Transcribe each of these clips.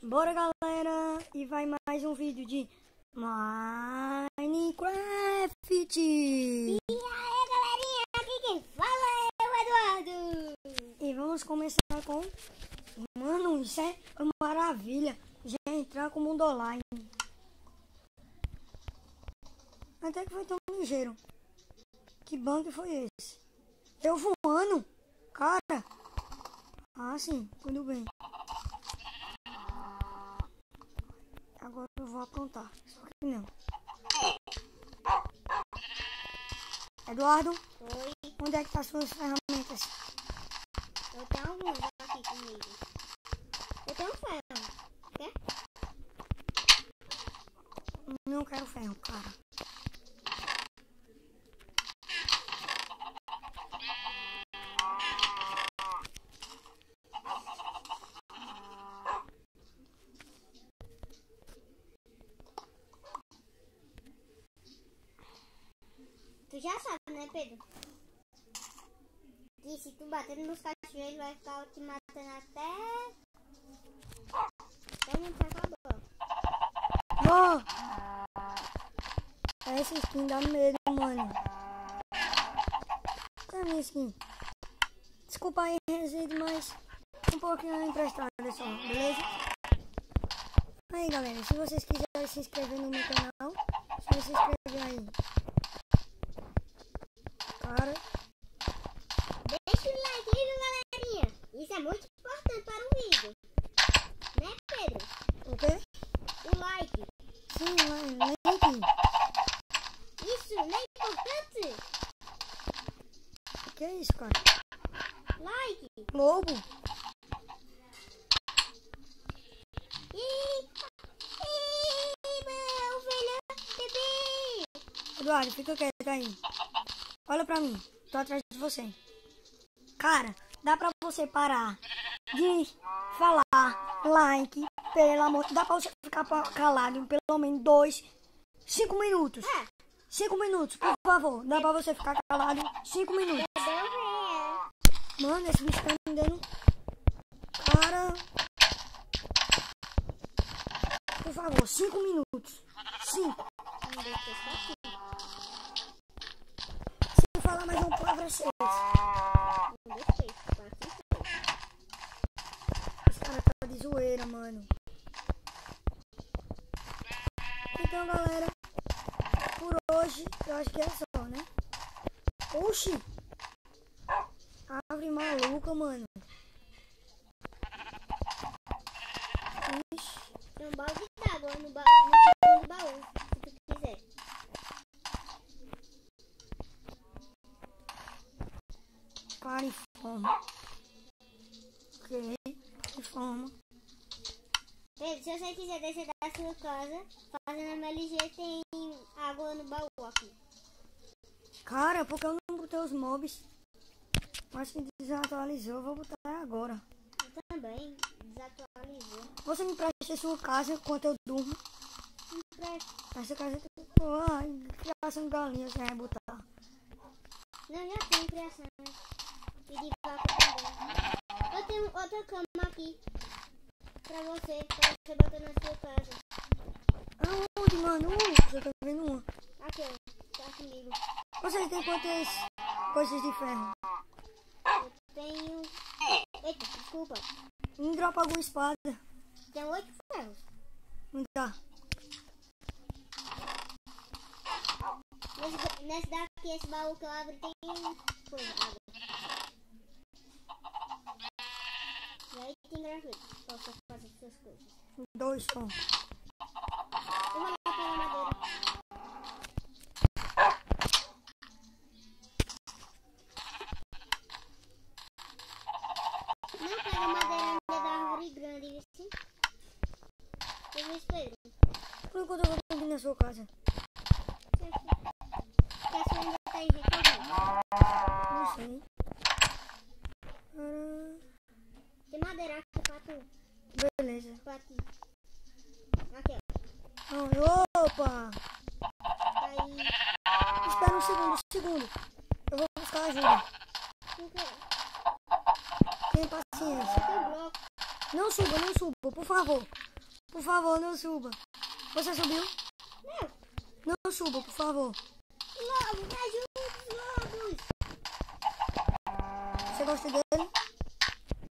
Bora, galera, e vai mais um vídeo de Minecraft. E aí, galerinha, aqui quem fala é o Eduardo. E vamos começar com... Mano, isso é uma maravilha, já entrar com o mundo online. Até que foi tão ligeiro. Que bug foi esse? Eu voando? Cara. Ah, sim, tudo bem. Agora eu vou aprontar. Só que não. Eduardo? Oi. Onde é que tá as suas ferramentas? Eu tenho alguns aqui comigo. Eu tenho ferro. Quer? Não quero ferro, cara. Tu já sabe, né, Pedro? Que se tu bater nos cachorros, ele vai ficar te matando até não acabar. Ó! Essa skin dá medo, mano. Cadê a minha skin? Desculpa aí, resíduo, mas um pouquinho emprestado só, beleza? Aí, galera, se vocês quiserem se inscrever no meu canal, só se inscrever aí. Cara, Deixa o like aí, galerinha. Isso é muito importante para o vídeo. Né, Pedro? o quê? O like. Sim, link. Isso não é importante? O que é isso, cara? Like. Lobo? Meu filho, bebê. Eduardo, fica quieto aí. Olha pra mim, tô atrás de você. Cara, dá pra você parar de falar like, pelo amor. Dá pra você ficar calado pelo menos 5 minutos. 5 minutos, por favor. Dá pra você ficar calado 5 minutos. Mano, esse bicho tá me dando. Cara. Por favor, 5 minutos. 5. Se falar mais uma palavra, 6. Esse cara tá de zoeira, mano. Então, galera, por hoje, eu acho que é só, né? Oxi! Árvore maluca, mano. Ixi. Tem um balde d'água no segundo baú, se tu quiser. Cariforma. Ok, cariforma. Pedro, se você quiser descer da sua casa, fazendo a MLG, tem água no baú aqui. Cara, porque eu não botei os mobs? Acho que desatualizou, eu vou botar agora. Eu também desatualizou. Você me empresta sua casa enquanto eu durmo? Essa casa tem... Ai, criação de galinha, você vai botar. Não, já tem criação. E de vaca também. Eu tenho outra cama aqui. Pra você botar na sua casa. Aonde, mano? Você tá vendo uma? Aqui, ó. Tá comigo. Vocês têm quantas coisas de ferro? Eu tenho... Eita, desculpa. Me dropa alguma espada. Tem 8 ferros. Me dá. Nesse daqui, esse baú que eu abro tem coisa, água. E aí tem gratuito pra você fazer suas coisas. 2 só. Eu vou lá pegar madeira. Não pega madeira ainda da árvore grande, assim. Eu vou esperar. Por enquanto eu vou dormir na sua casa. Que a sua ainda tá em recordando. Não sei. Tem madeira aqui pra tu. Beleza. Pra ti. Aqui, ó. Opa! Aí. Espera um segundo. Eu vou buscar ajuda. Por quê? Tenha paciência. Tem bloco. Não suba, por favor. Por favor, não suba. Você subiu? Não. Não suba, por favor. Lobo, me ajuda, lobos. Você gosta dele?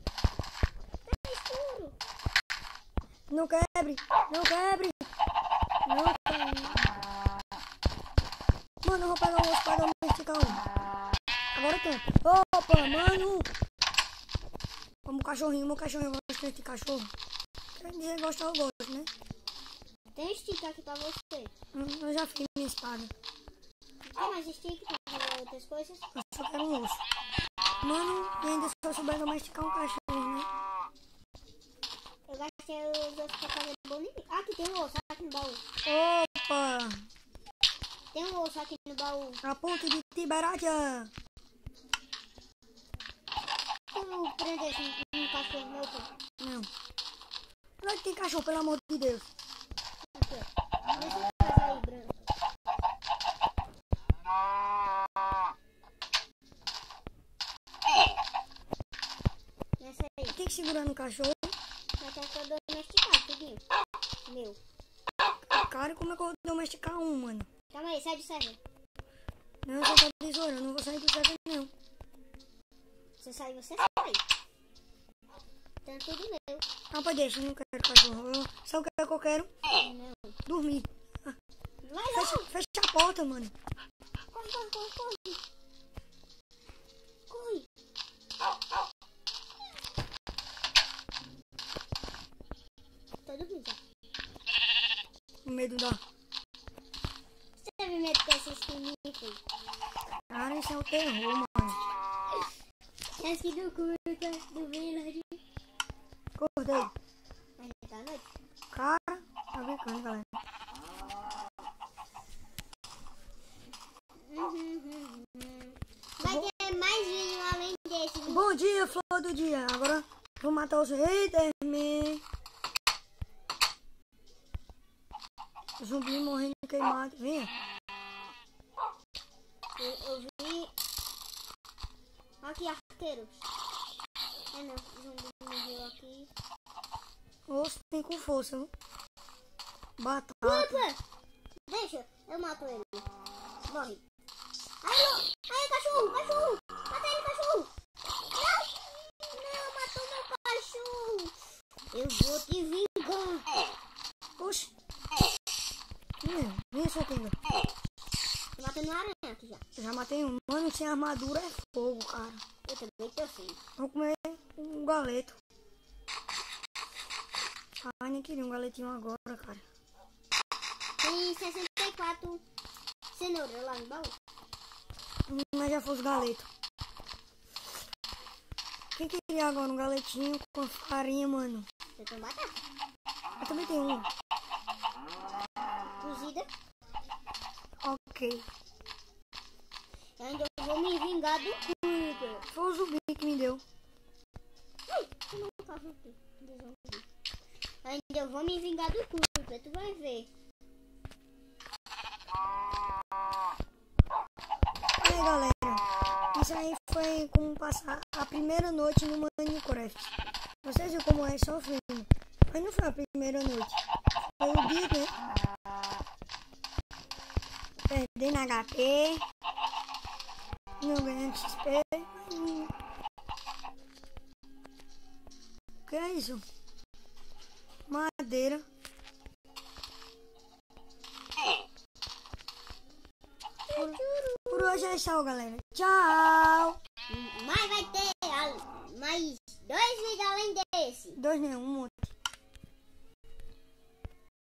Tá escuro. Não quebre. Não quebre. Não quebre. Mano, eu vou pegar o osso para domesticar um. Agora tem. Opa, mano. Como cachorrinho, meu cachorrinho gosta de cachorro. Quer dizer, gosta, eu gosto, né? Tem stick aqui pra você. Eu já fiz minha espada. Tem mais stick pra fazer outras coisas? Eu só quero um osso. Mano, e ainda se eu souber domesticar um cachorro, né? Eu gastei os ossos pra fazer bolinho. Ah, aqui tem um osso aqui no baú. Opa! Tem um osso aqui no baú. A ponte de Tiberátia. Como prender um cachorro meu, pô? Não. Onde é que tem cachorro, pelo amor de Deus? Aqui, ó. Nessa casa aí, branca. Nessa aí. Tem que segurar no cachorro. Vai ter que eu domesticar, tudinho. Meu. Cara, como é que eu vou domesticar um, mano? Calma aí, sai do server. Não, eu só tô tesoura, eu não vou sair do server, não. Você sai, você sai. Então tudo meu. Ah, pode deixar, eu não quero cachorro. Sabe o que eu quero? Não. Dormir. Vai lá. Fecha a porta, mano. Corre, corre, corre, corre. Corre. Tô dormindo já. O medo da... Você teve medo com esse skin, filho? Cara, isso é o terror, mano. Esse do curta, do village. Acordei. Mas já tá noite. Cara, tá brincando, galera. Vai ter mais vídeo além desse. Viu? Bom dia, flor do dia. Agora vou matar os Haterman. Zumbi morrendo queimado. Venha. Eu vi. Aqui, arqueiros. É não, zumbi morreu aqui. Osso tem com força, viu? Batata. Opa! Deixa, eu mato ele. Morre. Aí, cachorro, cachorro! Mata ele, cachorro! Não, matou meu cachorro! Eu vou te vingar! Oxi. Vem, sua tenda. Tô matando uma aranha aqui já. Eu já matei um. Mano, sem armadura é fogo, cara. Eu também tô sem. Vou comer um galeto. Ai, nem queria um galetinho agora, cara. Tem 64 cenouras lá no baú. Mas já fosse galeto. Quem queria agora um galetinho com farinha, mano? Você tem batata? Eu também tenho um. Cozida. Ok. Eu ainda vou me vingar do Cooper. Foi o zumbi que me deu. Eu não tava aqui. Ainda vou me vingar do Cooper, tu vai ver. E aí, galera, isso aí foi como passar a primeira noite no Minecraft. Vocês viram como é sofrendo. Mas não foi a primeira noite. Foi o dia, né? Perdendo HP. Não ganhando XP. O que é isso? Madeira. Por hoje é só, galera. Tchau. Mas vai ter mais 2 vídeos além desse. 2 não, um monte.